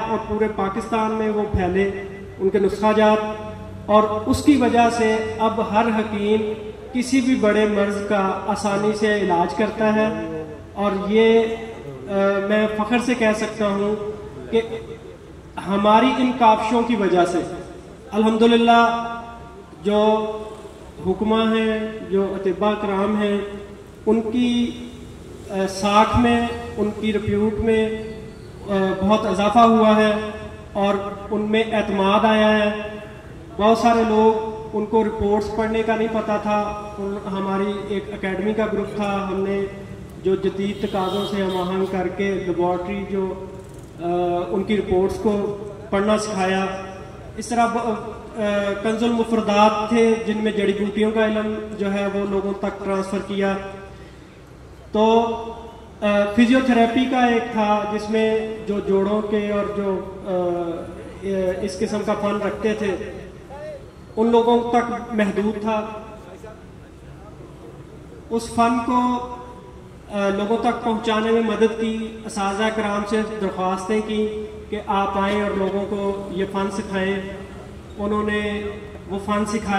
और पूरे पाकिस्तान में वो फैले उनके नुस्खाजात, और उसकी वजह से अब हर हकीम किसी भी बड़े मर्ज का आसानी से इलाज करता है। और ये मैं फ़ख्र से कह सकता हूँ कि हमारी इन काविशों की वजह से अल्हम्दुलिल्लाह जो हुक्मा हैं, जो अतिबा कराम हैं, उनकी साख में, उनकी रिप्यूट में बहुत इजाफा हुआ है और उनमें एतमाद आया है। बहुत सारे लोग, उनको रिपोर्ट्स पढ़ने का नहीं पता था। हमारी एक एकेडमी का ग्रुप था, हमने जो जदीद तकाज़ों से हम आहंग करके लेबॉर्ट्री जो उनकी रिपोर्ट्स को पढ़ना सिखाया। इस तरह कंजुल मुफरदात थे जिनमें जड़ी बूटियों का इल्म जो है वो लोगों तक ट्रांसफ़र किया। तो फिजियोथेरेपी का एक था जिसमें जो जोड़ों के और जो इस किस्म का फन रखते थे उन लोगों तक महदूद था। उस फन को लोगों तक पहुंचाने में मदद की। असातिज़ा कराम से दरख्वास्तें की कि आप आएँ और लोगों को ये फ़न सिखाएं। उन्होंने वो फ़न सिखाया।